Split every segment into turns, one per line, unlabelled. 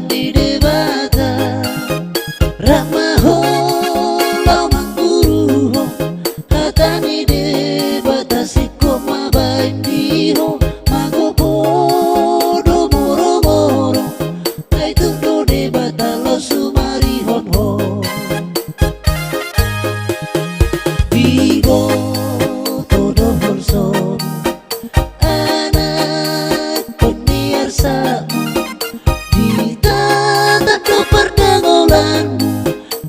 di debata Ramaho lau mangguru ho Hatani debata siko mabaindiho Magopo do moro moro Aitu do debata lo sumarihon ho Bigo todo holson anak pemirsa ditatap do perdengolanmu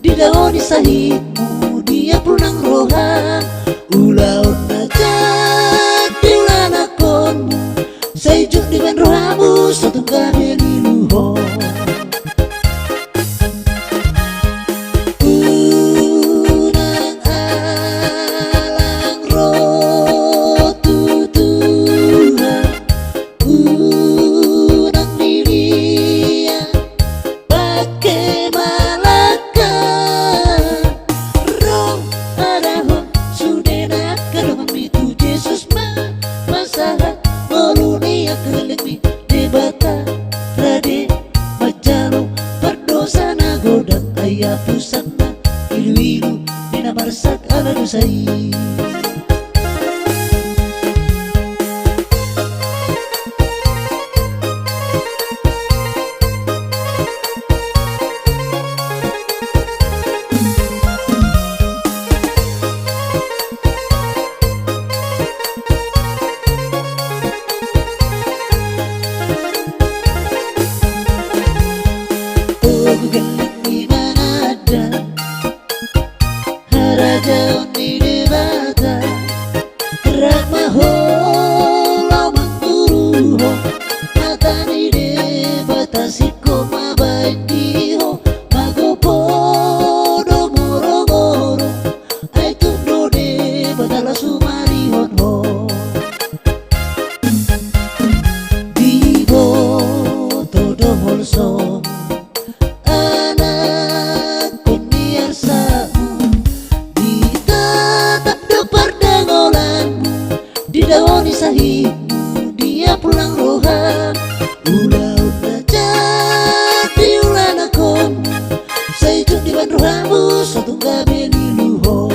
didaoni sahibmu dia punang rohan ulaun najat diulanakonmu saijuk di ben rohamu satu kami liluho Ayah pusatna ilu-ilu dina marsak ala dosai Harajaun di debata Ramaho lau mangguru ho Hatani debata siko mabaindiho Magopo do moro moro Aitu do debata la sumarihon ho Bibo todo holsong anak pemirsamu ditatap do perdengolanmu didaoni sahibmu dia pulang rohan ulaun najat diulanakonmu saijuk di ban rohamu satu kami liluho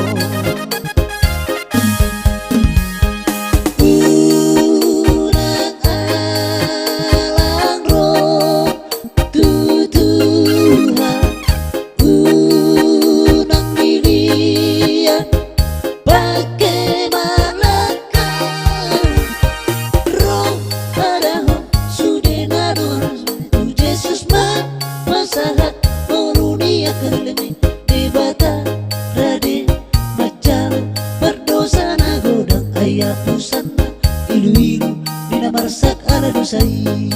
Sahat melunia kelemi debata rade macalo berdosa nagodang ayah pusatna ilu-ilu dina marsak ala dosai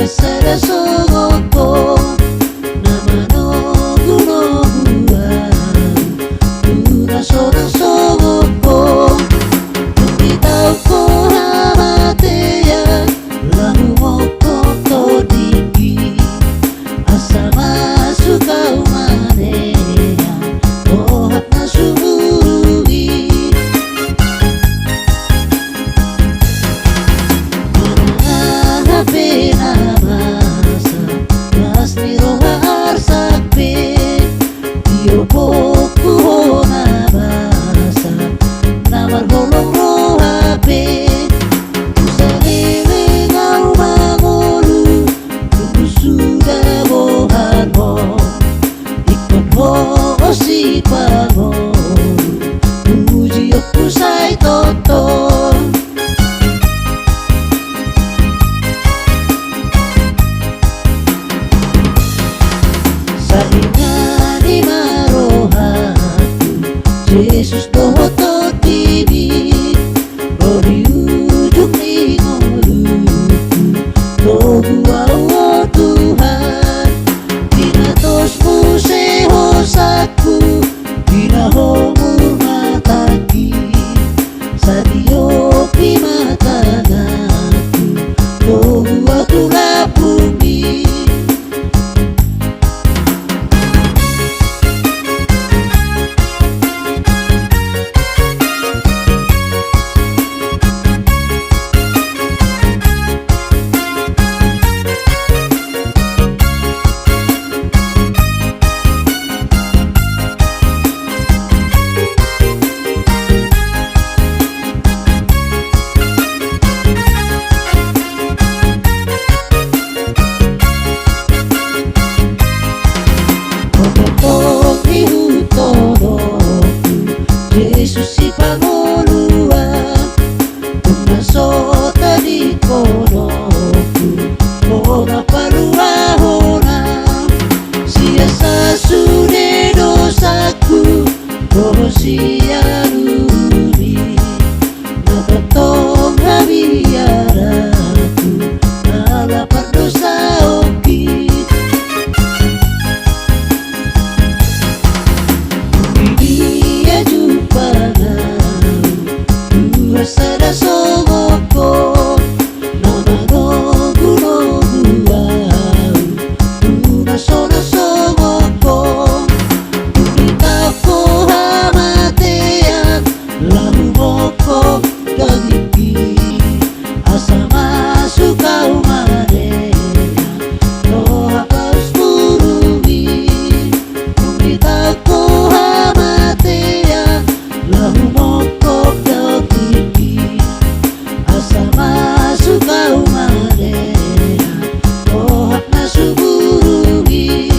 Sada sogoko namano guno buan Dura sono sogoko sai toto sa ingani marohatu Jesus toho tibi ori ujung ingoluku tohu awo Tuhan dina tosmu sehosaku dina homur mataki sadio pimatanaku tohu atulah bumi Jesus si Panguluan Tumasota di konoku Mona paluahona Sia sasude dosaku Roho sia luri Nabatong habiaraku Nalapan dosa okit Dia jumpa sada sogoko nona no guno guau una sola sogoko unita ko hamatean lalu moko dagiti asa masuk kau marea no hakas burumi unita ko hamatean lalu moko dagiti asa masuk kau madera ohak nasuburumi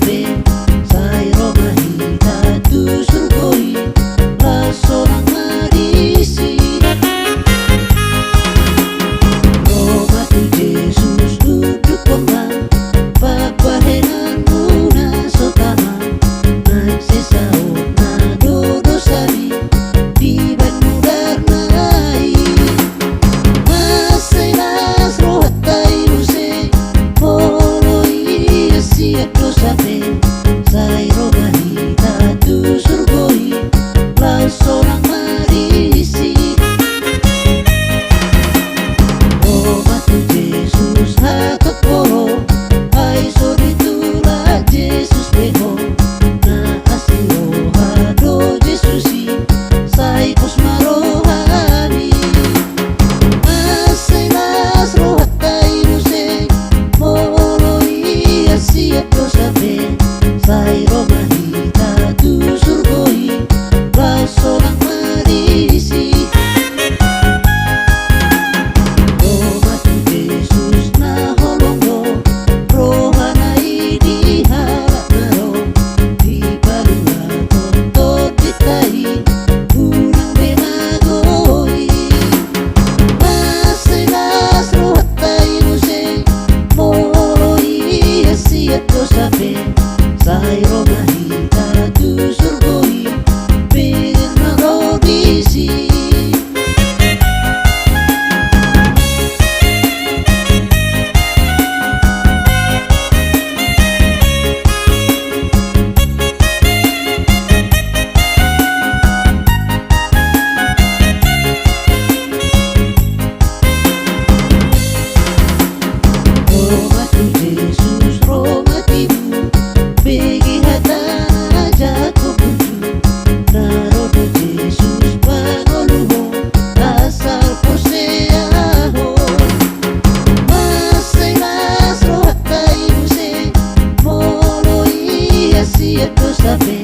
sape sai Roma hita tu surgoi la solang marisi Roma tu Jesus duduk pembang papahenan muna sotama nagsesao na dodosani di bandar nai masailas rohatay luse poloi siap dosape sai Roma hita tu surgoi la solang marisi Roma tu Jesus hakot poro ay solitula Jesus beho na asiro hado Jesusi sai kosmarohani masailas rohatay luse moloi siap dosape sai Roma hita tu surgoi la solang marisi Roma tu Jesus na holongo rohanai di harap naro di palunga tontot ditai unang benagoi masailas rohatay luse moloi siap dosape sai Roma hita tu surgoi benagobisi Roma tu Jesus Roma timu begi hatana jatuh puju narodo Jesus pangoluho asal poseaho masailas rohatay luse moloi siap dosape